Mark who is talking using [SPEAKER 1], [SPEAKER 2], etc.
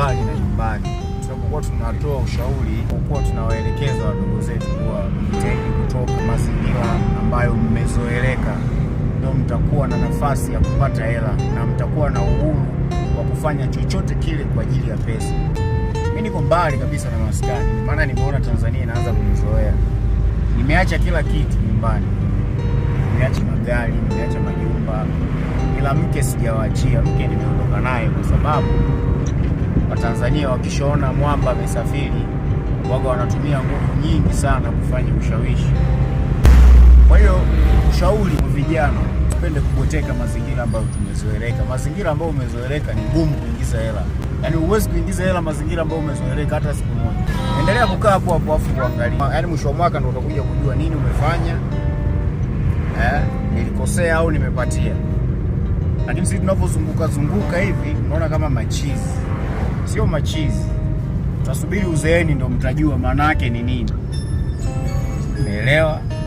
[SPEAKER 1] mbali na nyumbani. Tunapokuwa tunatoa ushauri, tunapokuwa tunawaelekeza wadogo zetu kuwa mjitahidi kutoka mazingira ambayo mmezoeleka, ndio mtakuwa na nafasi ya kupata hela na mtakuwa na uhuru wa kufanya chochote kile kwa ajili ya pesa. Mimi niko mbali kabisa na maskani, maana nimeona Tanzania inaanza kunizoea. Nimeacha kila kitu nyumbani, nimeacha magari, nimeacha majumba, ila mke sijawaachia. Mke nimeondoka naye kwa sababu Watanzania wakishaona mwamba amesafiri, waga wanatumia nguvu nyingi sana kufanya ushawishi. Kwa hiyo ushauri kwa vijana, tupende kuboteka mazingira ambayo tumezoeleka. Mazingira ambayo umezoeleka ni ngumu kuingiza hela. Yaani huwezi kuingiza hela mazingira ambayo umezoeleka hata siku moja. Endelea kukaa hapo hapo afu kuangalia. Yaani mwisho wa mwaka ndio utakuja kujua nini umefanya. Nilikosea au nimepatia. Lakini sisi tunapozunguka hivi, unaona kama machizi. Sio machizi. Tutasubiri uzeeni ndio mtajua maana yake ni nini. Umeelewa?